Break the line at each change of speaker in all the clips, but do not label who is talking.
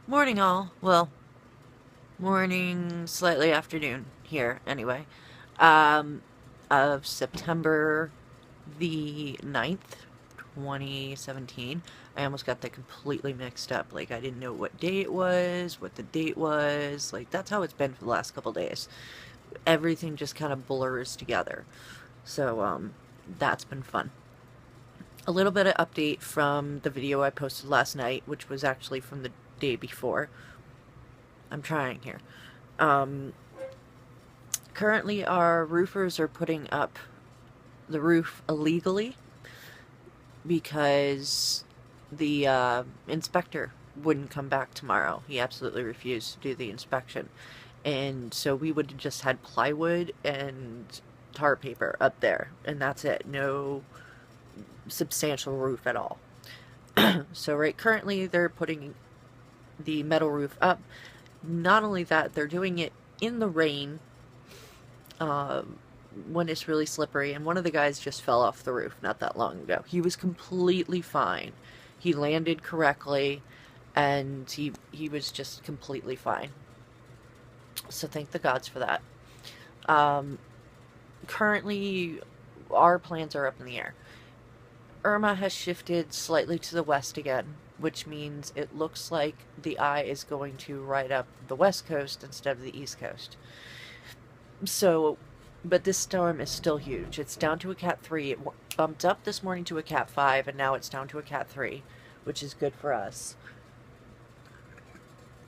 Morning, all. Well, morning, slightly afternoon here, anyway. Um, of September the 9th, 2017. I almost got that completely mixed up. Like, I didn't know what day it was, what the date was. Like, that's how it's been for the last couple days. Everything just kind of blurs together. So, that's been fun. A little bit of update from the video I posted last night, which was actually from the day before. I'm trying here. Um, Currently, our roofers are putting up the roof illegally because the inspector wouldn't come back tomorrow. He absolutely refused to do the inspection. And so we would have just had plywood and tar paper up there, and that's it. No substantial roof at all. So right currently they're putting the metal roof up. Not only that, they're doing it in the rain uh, when it's really slippery. And one of the guys just fell off the roof not that long ago. He was completely fine. He landed correctly, and he was just completely fine. So thank the gods for that. Um, Currently, our plans are up in the air. Irma has shifted slightly to the west again, which means it looks like the eye is going to ride up the west coast instead of the east coast. So, but this storm is still huge. It's down to a Cat 3. It bumped up this morning to a Cat 5, and now it's down to a Cat 3, which is good for us.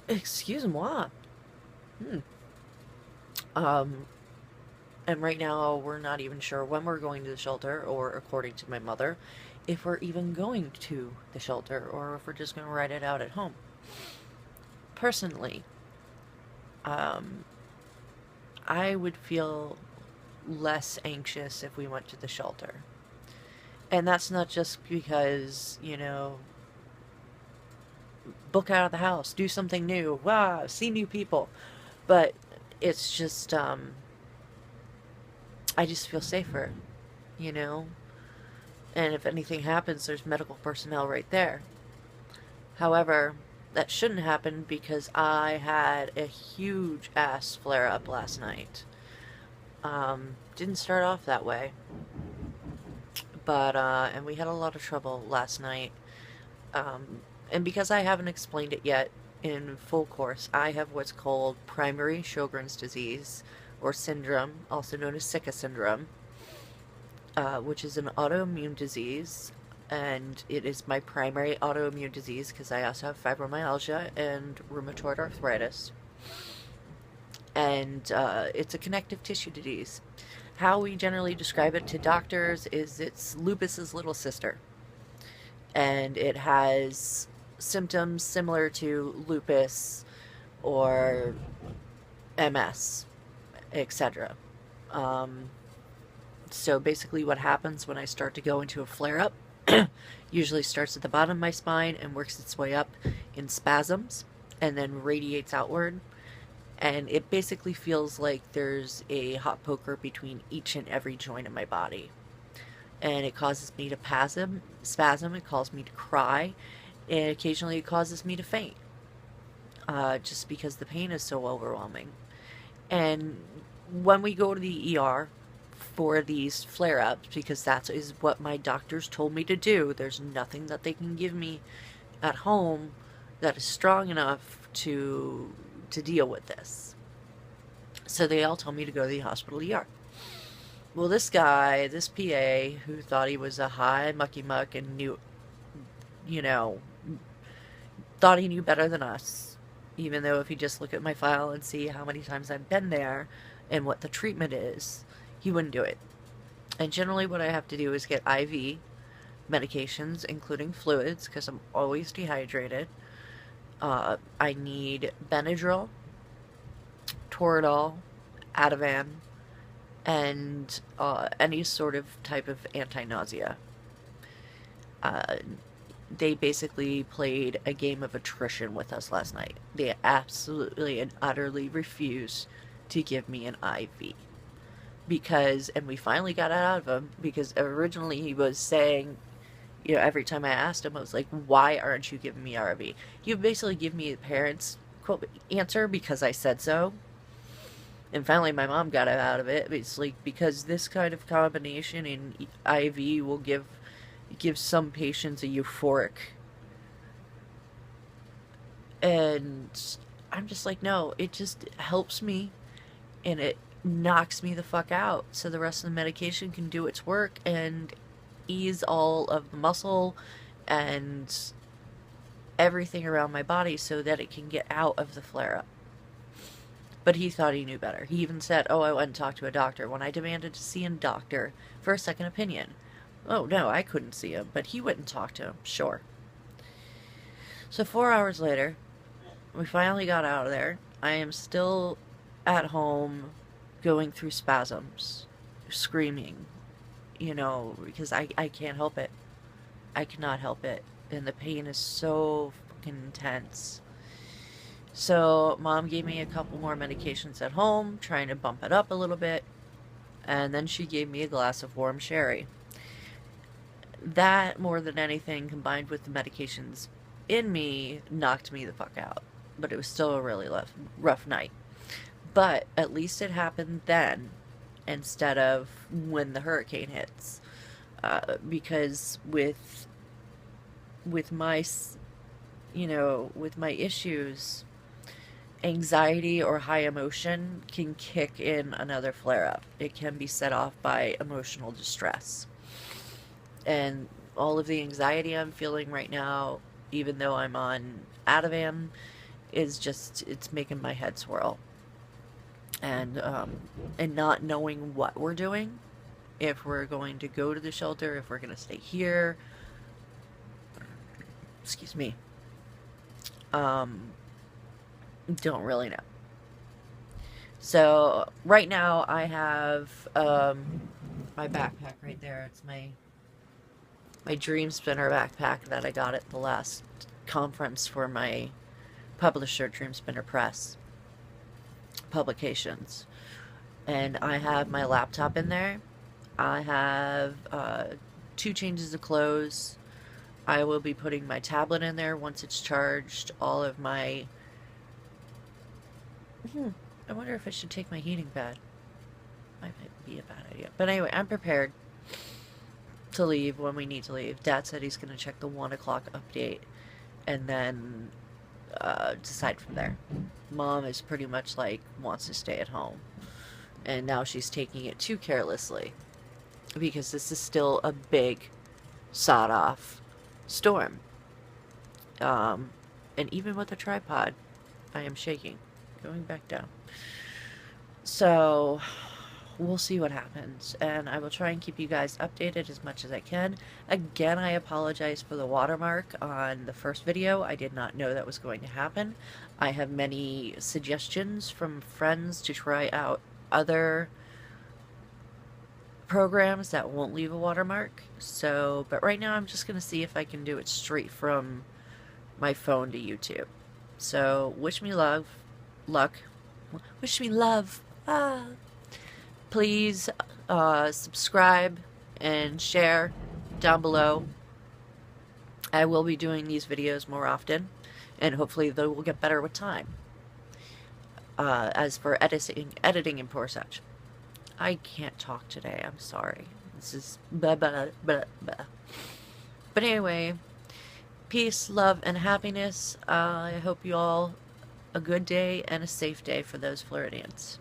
Excuse-moi. Hmm. Um, and right now we're not even sure when we're going to the shelter, or according to my mother, if we're even going to the shelter, or if we're just going to ride it out at home. Personally, um, I would feel less anxious if we went to the shelter. And that's not just because, book out of the house, do something new, wow, see new people. But it's just, I just feel safer, you know? And if anything happens, there's medical personnel right there. However, that shouldn't happen because I had a huge ass flare up last night. Didn't start off that way, but, and we had a lot of trouble last night. And because I haven't explained it yet in full course, I have what's called primary Sjogren's disease, or syndrome, also known as Sika syndrome, which is an autoimmune disease, and it is my primary autoimmune disease because I also have fibromyalgia and rheumatoid arthritis. And it's a connective tissue disease. How we generally describe it to doctors is it's lupus's little sister, and it has symptoms similar to lupus or MS, etc. Um, so basically, what happens when I start to go into a flare up usually starts at the bottom of my spine and works its way up in spasms and then radiates outward. And it basically feels like there's a hot poker between each and every joint of my body. And it causes me to spasm, it causes me to cry, and occasionally it causes me to faint. Just because the pain is so overwhelming. And when we go to the ER for these flare-ups, because that is what my doctors told me to do, there's nothing that they can give me at home that is strong enough to deal with this. So they all told me to go to the hospital ER. Well, this guy, this PA, who thought he was a high mucky muck and knew, you know, thought he knew better than us, even though if you just look at my file and see how many times I've been there and what the treatment is, he wouldn't do it. And generally what I have to do is get IV medications, including fluids, because I'm always dehydrated. I need Benadryl, Toradol, Ativan, and any sort of type of anti-nausea. They basically played a game of attrition with us last night. They absolutely and utterly refused to give me an IV. And we finally got it out of him, because originally he was saying, You know, every time I asked him, I was like, why aren't you giving me RV? You basically give me a parent's quote answer because I said so. And finally, my mom got out of it. It's like, because this kind of combination in IV will give some patients a euphoric. And I'm just like, no, it just helps me and it knocks me the fuck out so the rest of the medication can do its work and ease all of the muscle and everything around my body so that it can get out of the flare up. But he thought he knew better. He even said, oh, I went and talked to a doctor when I demanded to see a doctor for a second opinion. Oh, no, I couldn't see him, but he went and talked to him, sure. So 4 hours later, we finally got out of there. I am still at home going through spasms, screaming, you know, because I can't help it. I cannot help it. And the pain is so fucking intense. So mom gave me a couple more medications at home, trying to bump it up a little bit. And then she gave me a glass of warm sherry. That, more than anything, combined with the medications in me, knocked me the fuck out. But it was still a really rough night. But at least it happened then instead of when the hurricane hits. Because with my, you know, with my issues, anxiety or high emotion can kick in another flare-up. It can be set off by emotional distress. And all of the anxiety I'm feeling right now, even though I'm on Ativan, is just, it's making my head swirl. And not knowing what we're doing, if we're going to go to the shelter, if we're going to stay here. Excuse me. Don't really know. So right now I have my backpack right there. It's my Dream Spinner backpack that I got at the last conference for my publisher, Dream Spinner Press Publications. And I have my laptop in there. I have 2 changes of clothes. I will be putting my tablet in there once it's charged. All of my... I wonder if I should take my heating pad. Might be a bad idea. But anyway, I'm prepared to leave when we need to leave. Dad said he's going to check the 1 o'clock update and then decide from there. Mom is pretty much like, wants to stay at home. And now she's taking it too carelessly. Because this is still a big, sawed-off storm. And even with the tripod, I am shaking. Going back down. So, we'll see what happens. And I will try and keep you guys updated as much as I can. Again, I apologize for the watermark on the first video. I did not know that was going to happen. I have many suggestions from friends to try out other programs that won't leave a watermark. So, but right now I'm just going to see if I can do it straight from my phone to YouTube. So, wish me luck. Wish me love. Please subscribe and share down below. I will be doing these videos more often, and hopefully they will get better with time. As for editing and poor such. I can't talk today, I'm sorry. This is blah, blah, blah, blah. But anyway, peace, love, and happiness. I hope you all a good day and a safe day for those Floridians.